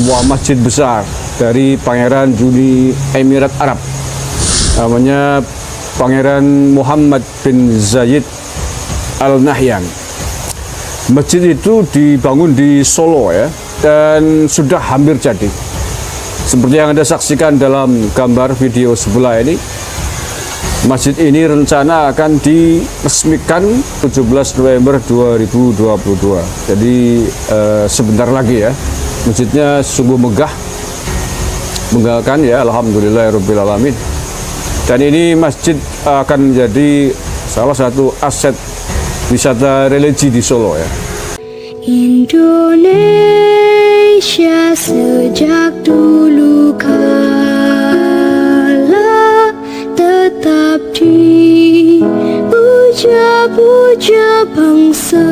sebuah masjid besar dari Pangeran Uni Emirat Arab. Namanya Pangeran Muhammad bin Zayed Al Nahyan. Masjid itu dibangun di Solo ya, dan sudah hampir jadi. Seperti yang Anda saksikan dalam gambar video sebelah ini, masjid ini rencana akan diresmikan 17 November 2022. Jadi sebentar lagi ya. Masjidnya sungguh megah, megahkan ya, alhamdulillahirrabbilalamin. Dan ini masjid akan menjadi salah satu aset wisata religi di Solo ya. Indonesia sejak dulu kala tetap dipuja-puja bangsa.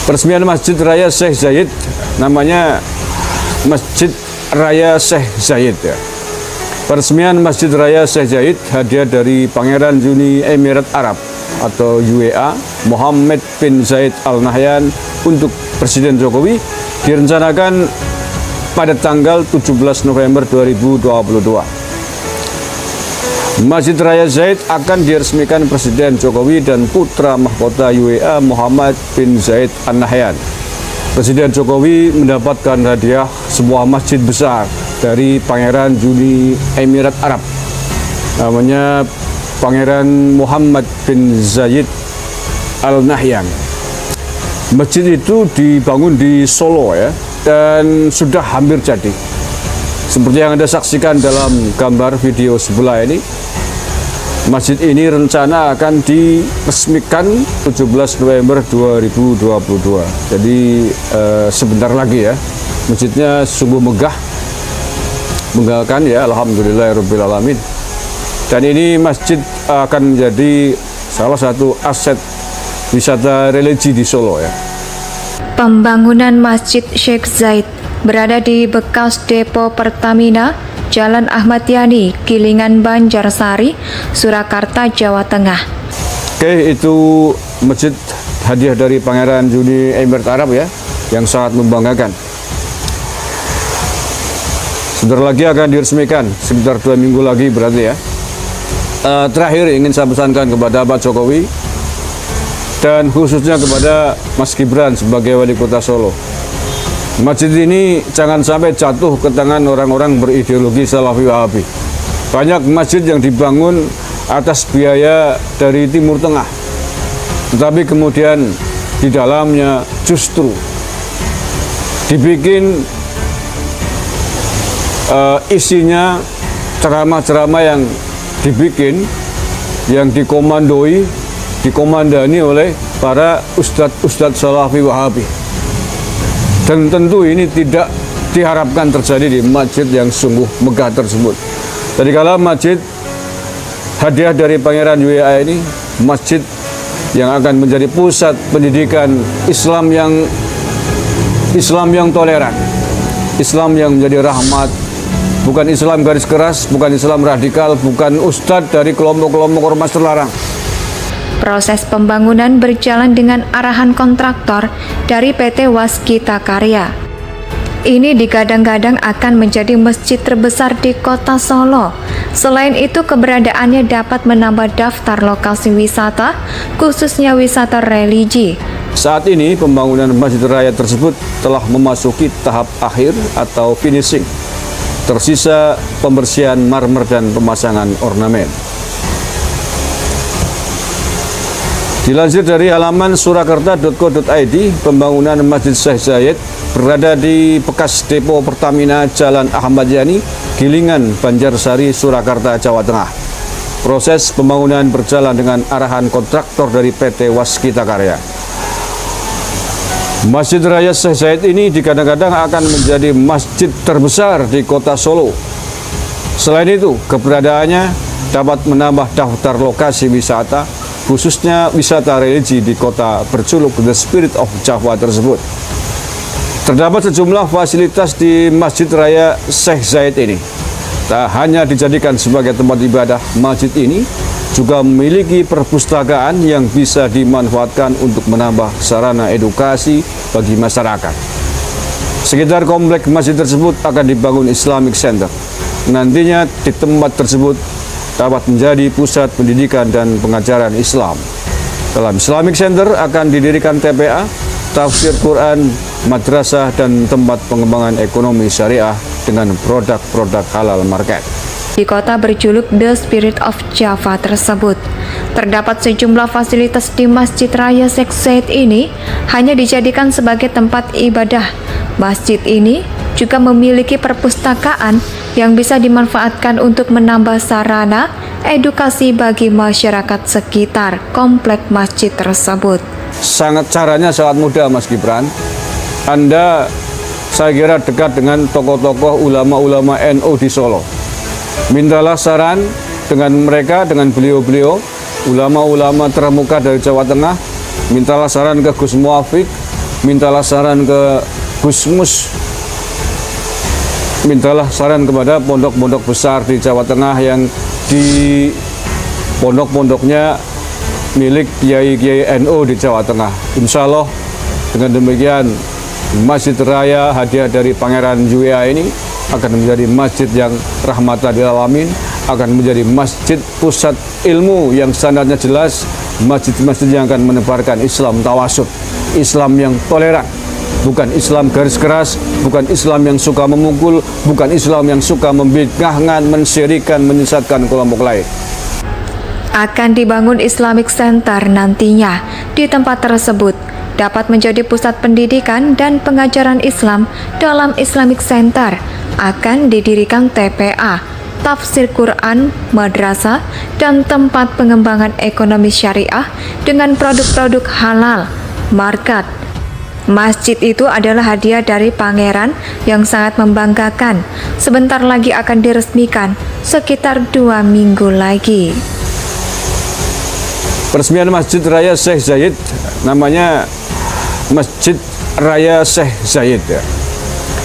Peresmian Masjid Raya Syekh Zayed, namanya Masjid Raya Syekh Zayed ya. Peresmian Masjid Raya Syekh Zayed, hadiah dari Pangeran Uni Emirat Arab atau UEA Muhammad bin Zayed Al Nahyan untuk Presiden Jokowi, direncanakan pada tanggal 17 November 2022. Masjid Raya Zayed akan diresmikan Presiden Jokowi dan putra mahkota UEA Muhammad bin Zayed Al Nahyan. Presiden Jokowi mendapatkan hadiah sebuah masjid besar dari Pangeran Uni Emirat Arab. Namanya Pangeran Muhammad bin Zayed Al Nahyan. Masjid itu dibangun di Solo ya, dan sudah hampir jadi. Seperti yang Anda saksikan dalam gambar video sebelah ini, masjid ini rencana akan diresmikan 17 November 2022. Jadi sebentar lagi ya. Masjidnya sungguh megah, megahkan ya, alhamdulillahirrabbilalamin. Dan ini masjid akan menjadi salah satu aset wisata religi di Solo ya. Pembangunan Masjid Syekh Zayed berada di bekas depo Pertamina, Jalan Ahmad Yani, Kilingan, Banjarsari, Surakarta, Jawa Tengah. Oke, itu masjid hadiah dari Pangeran Uni Emirat Arab ya, yang sangat membanggakan. Sebentar lagi akan diresmikan, sekitar 2 minggu lagi berarti ya. Terakhir ingin saya pesankan kepada Pak Jokowi dan khususnya kepada Mas Gibran sebagai wali kota Solo. Masjid ini jangan sampai jatuh ke tangan orang-orang berideologi Salafi Wahabi. Banyak masjid yang dibangun atas biaya dari Timur Tengah, tetapi kemudian di dalamnya justru dibikin isinya ceramah-ceramah yang dibikin, yang dikomandani oleh para ustadz Salafi Wahabi. Dan tentu ini tidak diharapkan terjadi di masjid yang sungguh megah tersebut. Jadi kalau masjid hadiah dari Pangeran UEA ini, masjid yang akan menjadi pusat pendidikan Islam yang toleran, Islam yang menjadi rahmat, bukan Islam garis keras, bukan Islam radikal, bukan ustadz dari kelompok-kelompok ormas terlarang. Proses pembangunan berjalan dengan arahan kontraktor dari PT Waskita Karya. Ini digadang-gadang akan menjadi masjid terbesar di kota Solo. Selain itu, keberadaannya dapat menambah daftar lokasi wisata, khususnya wisata religi. Saat ini pembangunan Masjid Raya tersebut telah memasuki tahap akhir atau finishing. Tersisa pembersihan marmer dan pemasangan ornamen. Dilansir dari halaman surakarta.co.id, pembangunan Masjid Syekh Zayed berada di bekas depo Pertamina Jalan Ahmad Yani, Kilingan, Banjarsari, Surakarta, Jawa Tengah. Proses pembangunan berjalan dengan arahan kontraktor dari PT Waskita Karya. Masjid Raya Syekh Zayed ini digadang-gadang akan menjadi masjid terbesar di kota Solo. Selain itu, keberadaannya dapat menambah daftar lokasi wisata, khususnya wisata religi di kota berjuluk The Spirit of Java tersebut. Terdapat sejumlah fasilitas di Masjid Raya Syekh Zayed ini. Tak hanya dijadikan sebagai tempat ibadah, masjid ini juga memiliki perpustakaan yang bisa dimanfaatkan untuk menambah sarana edukasi bagi masyarakat. Sekitar komplek masjid tersebut akan dibangun Islamic Center. Nantinya di tempat tersebut dapat menjadi pusat pendidikan dan pengajaran Islam. Dalam Islamic Center akan didirikan TPA, tafsir Quran, madrasah, dan tempat pengembangan ekonomi syariah dengan produk-produk halal market. Di kota berjuluk The Spirit of Java tersebut, terdapat sejumlah fasilitas di Masjid Raya Sheikh Zayed ini hanya dijadikan sebagai tempat ibadah. Masjid ini juga memiliki perpustakaan yang bisa dimanfaatkan untuk menambah sarana edukasi bagi masyarakat sekitar komplek masjid tersebut. Caranya sangat mudah, Mas Gibran. Anda saya kira dekat dengan tokoh-tokoh ulama-ulama NU di Solo. Mintalah saran dengan mereka, dengan beliau-beliau, ulama-ulama terkemuka dari Jawa Tengah. Mintalah saran ke Gus Muafiq, mintalah saran ke Gus Mus, mintalah saran kepada pondok-pondok besar di Jawa Tengah yang di pondok-pondoknya milik kiai-kiai NU di Jawa Tengah. Insya Allah dengan demikian Masjid Raya hadiah dari Pangeran UEA ini akan menjadi masjid yang rahmatan lil alamin, akan menjadi masjid pusat ilmu yang standarnya jelas, masjid-masjid yang akan menebarkan Islam tawasud, Islam yang toleran, bukan Islam garis keras, bukan Islam yang suka memukul, bukan Islam yang suka membid'ahkan, mensyirikan, menyesatkan kelompok lain. Akan dibangun Islamic Center nantinya di tempat tersebut dapat menjadi pusat pendidikan dan pengajaran Islam. Dalam Islamic Center akan didirikan TPA, tafsir Quran, madrasah, dan tempat pengembangan ekonomi syariah dengan produk-produk halal market. Masjid itu adalah hadiah dari pangeran yang sangat membanggakan. Sebentar lagi akan diresmikan, sekitar 2 minggu lagi. Peresmian Masjid Raya Sheikh Zayed, namanya Masjid Raya Sheikh Zayed ya.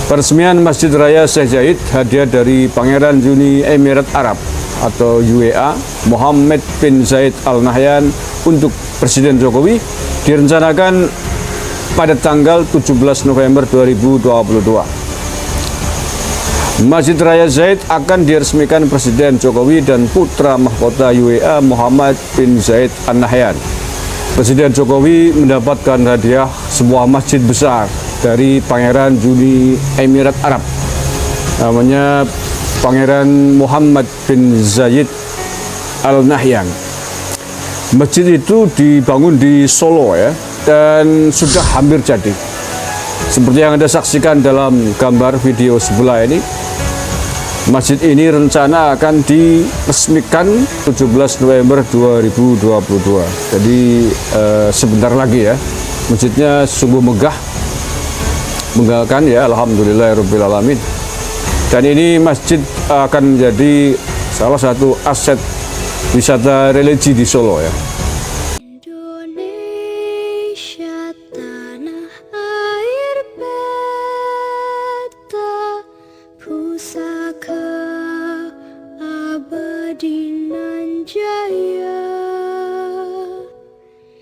Peresmian Masjid Raya Sheikh Zayed hadiah dari Pangeran Uni Emirat Arab atau UEA Mohammed bin Zayed Al Nahyan untuk Presiden Jokowi direncanakan pada tanggal 17 November 2022. Masjid Raya Zayed akan diresmikan Presiden Jokowi dan putra mahkota UEA Mohammed bin Zayed Al Nahyan. Presiden Jokowi mendapatkan hadiah sebuah masjid besar dari Pangeran Uni Emirat Arab, namanya Pangeran Mohammed bin Zayed Al Nahyan. Masjid itu dibangun di Solo ya, dan sudah hampir jadi. Seperti yang Anda saksikan dalam gambar video sebelah ini, masjid ini rencana akan diresmikan 17 November 2022. Jadi sebentar lagi ya. Masjidnya sungguh megah, menggangkan ya, alhamdulillahirabbil alamin. Dan ini masjid akan menjadi salah satu aset wisata religi di Solo ya.